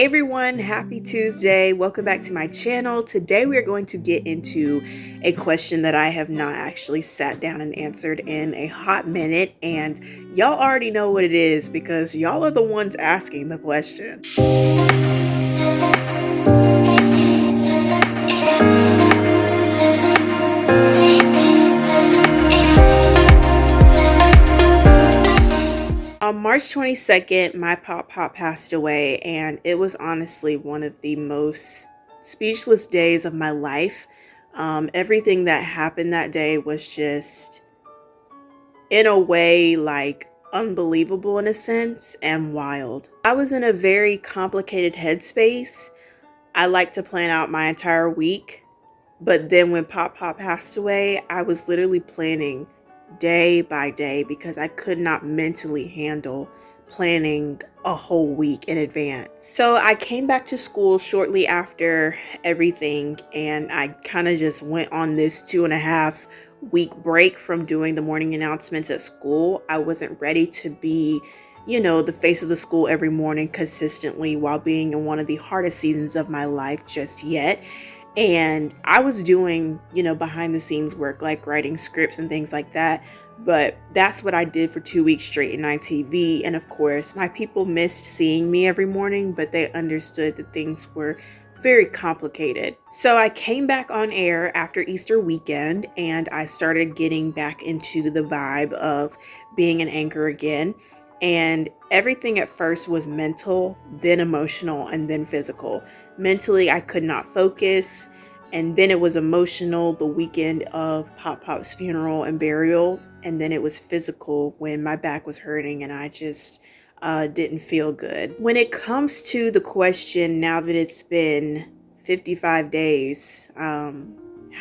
Hey everyone, happy Tuesday. Welcome back to my channel. Today we are going to get into a question that I have not actually sat down and answered in a hot minute, and y'all already know what it is because y'all are the ones asking the question. On March 22nd, my pop passed away, and it was honestly one of the most speechless days of my life. Everything that happened that day was just, in a way, like unbelievable in a sense and wild. I was in a very complicated headspace. I like to plan out my entire week, but then when Pop passed away, I was literally planning day by day because I could not mentally handle planning a whole week in advance. So I came back to school shortly after everything, and I kind of just went on this 2.5 week break from doing the morning announcements at school. I wasn't ready to be, the face of the school every morning consistently while being in one of the hardest seasons of my life just yet. And I was doing, behind the scenes work, like writing scripts and things like that. But that's what I did for 2 weeks straight in ITV. And of course, my people missed seeing me every morning, but they understood that things were very complicated. So I came back on air after Easter weekend, and I started getting back into the vibe of being an anchor again. And everything at first was mental, then emotional, and then physical. Mentally, I could not focus. And then it was emotional the weekend of Pop's funeral and burial. And then it was physical when my back was hurting and I just didn't feel good. When it comes to the question, now that it's been 55 days, how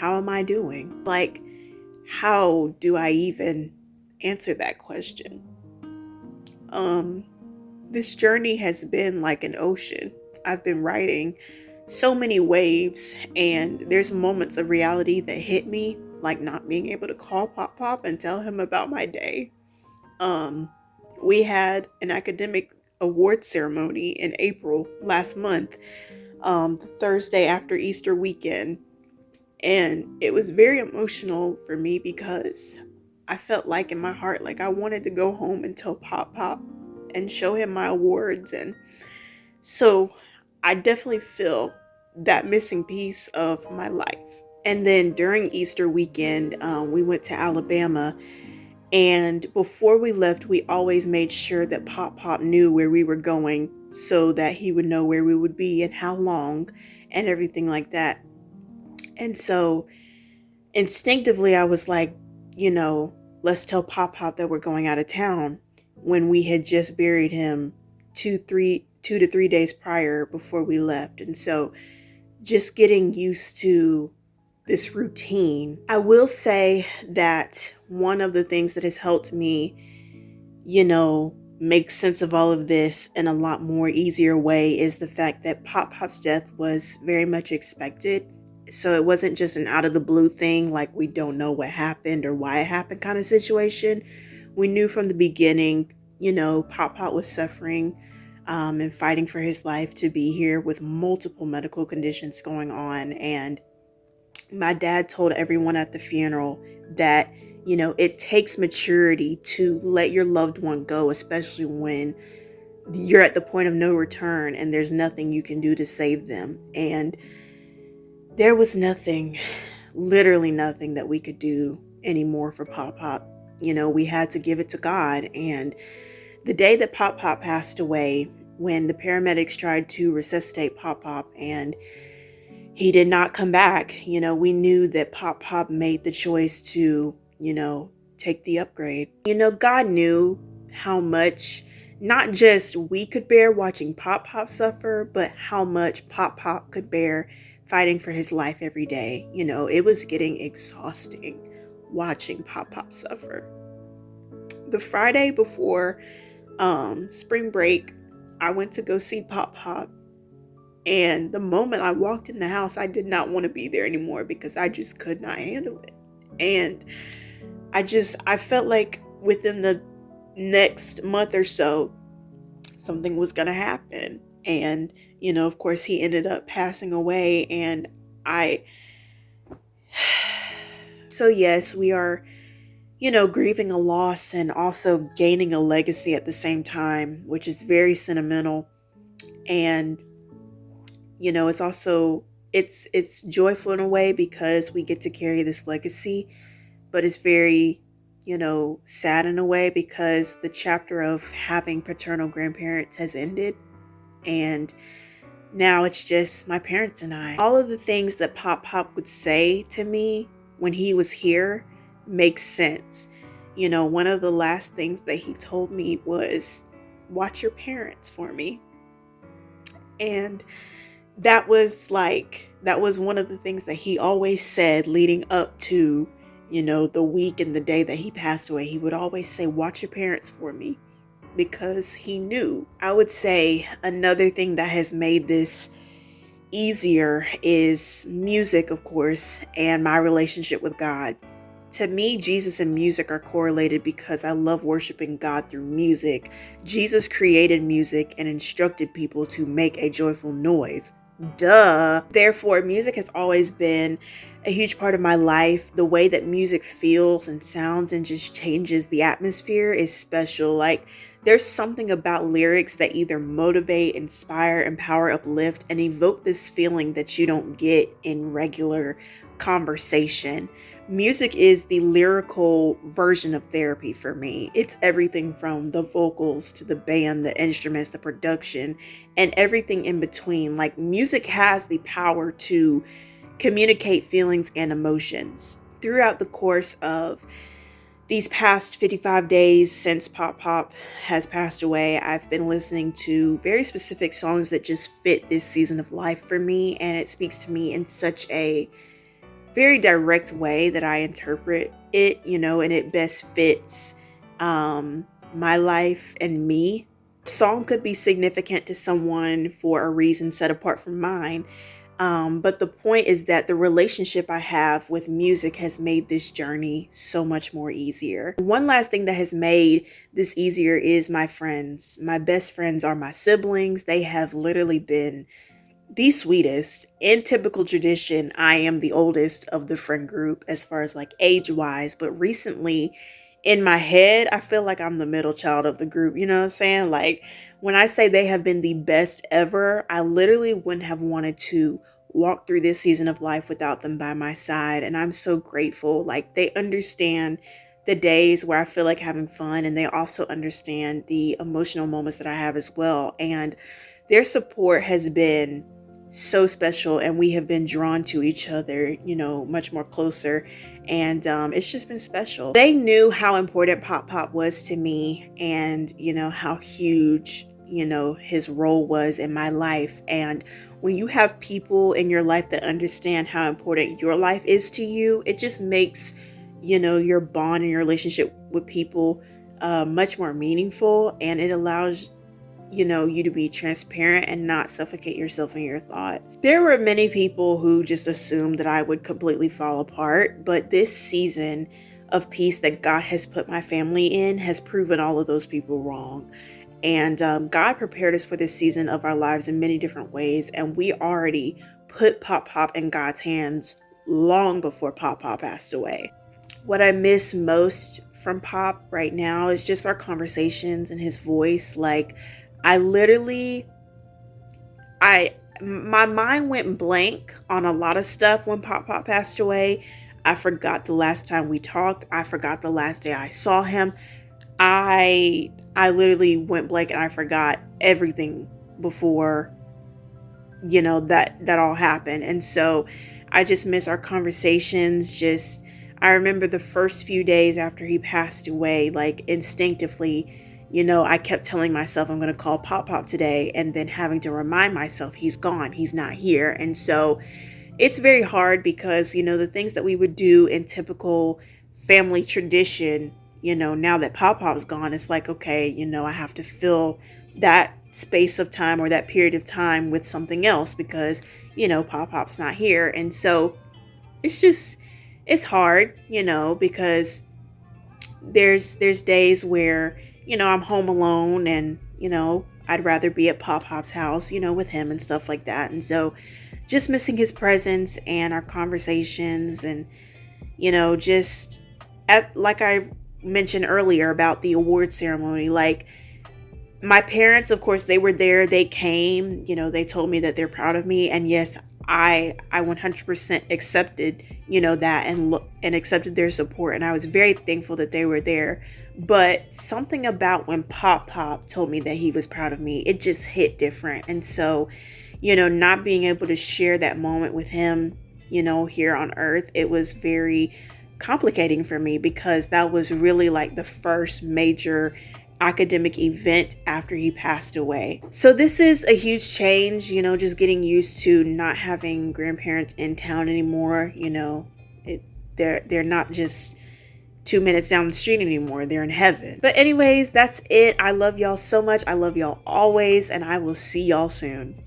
am I doing? Like, how do I even answer that question? This journey has been like an ocean. I've been riding so many waves, and there's moments of reality that hit me, like not being able to call Pop and tell him about my day. We had an academic award ceremony in April last month, the Thursday after Easter weekend, and it was very emotional for me because I felt like in my heart, like I wanted to go home and tell Pop and show him my awards. And so I definitely feel that missing piece of my life. And then during Easter weekend, we went to Alabama. And before we left, we always made sure that Pop knew where we were going so that he would know where we would be and how long and everything like that. And so instinctively, I was like, let's tell Pop that we're going out of town, when we had just buried him 2 to 3 days prior before we left. And so just getting used to this routine. I will say that one of the things that has helped me, make sense of all of this in a lot more easier way is the fact that Pop's death was very much expected. So it wasn't just an out of the blue thing, like we don't know what happened or why it happened kind of situation. We knew from the beginning, Pop was suffering and fighting for his life to be here with multiple medical conditions going on. And my dad told everyone at the funeral that, it takes maturity to let your loved one go, especially when you're at the point of no return and there's nothing you can do to save them. And there was nothing, literally nothing that we could do anymore for Pop. We had to give it to God. And the day that Pop passed away, when the paramedics tried to resuscitate Pop and he did not come back, we knew that Pop made the choice to, take the upgrade. God knew how much not just we could bear watching Pop suffer, but how much Pop could bear fighting for his life every day. It was getting exhausting watching Pop suffer. The Friday before spring break, I went to go see Pop. And the moment I walked in the house, I did not want to be there anymore because I just could not handle it. And I felt like within the next month or so, something was going to happen. And, of course, he ended up passing away. And I, so yes, we are, grieving a loss and also gaining a legacy at the same time, which is very sentimental. And, it's also, it's joyful in a way because we get to carry this legacy, but it's very, sad in a way because the chapter of having paternal grandparents has ended. And now it's just my parents and I. All of the things that Pop Pop would say to me when he was here makes sense. One of the last things that he told me was, watch your parents for me. And that was one of the things that he always said leading up to, the week and the day that he passed away. He would always say, watch your parents for me, because he knew. I would say another thing that has made this easier is music, of course, and my relationship with God. To me, Jesus and music are correlated because I love worshiping God through music. Jesus created music and instructed people to make a joyful noise. Duh. Therefore, music has always been a huge part of my life. The way that music feels and sounds and just changes the atmosphere is special. Like, there's something about lyrics that either motivate, inspire, empower, uplift, and evoke this feeling that you don't get in regular conversation. Music is the lyrical version of therapy for me. It's everything from the vocals to the band, the instruments, the production, and everything in between. Like, music has the power to communicate feelings and emotions. Throughout the course of these past 55 days since Pop Pop has passed away, I've been listening to very specific songs that just fit this season of life for me, and it speaks to me in such a very direct way that I interpret it, and it best fits my life and me. A song could be significant to someone for a reason set apart from mine. But the point is that the relationship I have with music has made this journey so much more easier. One last thing that has made this easier is my friends. My best friends are my siblings. They have literally been the sweetest. In typical tradition, I am the oldest of the friend group as far as like age wise, but recently in my head, I feel like I'm the middle child of the group. You know what I'm saying? Like, when I say they have been the best ever, I literally wouldn't have wanted to walk through this season of life without them by my side. And I'm so grateful. Like, they understand the days where I feel like having fun, and they also understand the emotional moments that I have as well. And their support has been so special, and we have been drawn to each other, much more closer. And it's just been special. They knew how important Pop Pop was to me, and how huge his role was in my life. And when you have people in your life that understand how important your life is to you, it just makes your bond and your relationship with people much more meaningful, and it allows you to be transparent and not suffocate yourself in your thoughts. There were many people who just assumed that I would completely fall apart, but this season of peace that God has put my family in has proven all of those people wrong. And God prepared us for this season of our lives in many different ways, and we already put Pop Pop in God's hands long before Pop Pop passed away. What I miss most from Pop right now is just our conversations and his voice. Like, my mind went blank on a lot of stuff when Pop Pop passed away. I forgot the last time we talked. I forgot the last day I saw him. I literally went blank, and I forgot everything before, that all happened. And so I just miss our conversations. I remember the first few days after he passed away, like instinctively, I kept telling myself I'm going to call Pop Pop today, and then having to remind myself he's gone, he's not here. And so it's very hard because, the things that we would do in typical family tradition, now that Pop Pop's gone, it's like, okay, I have to fill that space of time or that period of time with something else because, Pop Pop's not here. And so it's hard, because there's days where, I'm home alone, and, I'd rather be at Pop Pop's house, with him and stuff like that. And so just missing his presence and our conversations and, just like I mentioned earlier about the award ceremony, like my parents, of course, they were there, they came, they told me that they're proud of me. And yes, I 100% accepted, that and accepted their support. And I was very thankful that they were there. But something about when Pop Pop told me that he was proud of me, it just hit different. And so, not being able to share that moment with him, here on earth, it was very complicating for me because that was really like the first major academic event after he passed away. So this is a huge change, just getting used to not having grandparents in town anymore. They're not just 2 minutes down the street anymore. They're in heaven. But anyways, that's it. I love y'all so much. I love y'all always, and I will see y'all soon.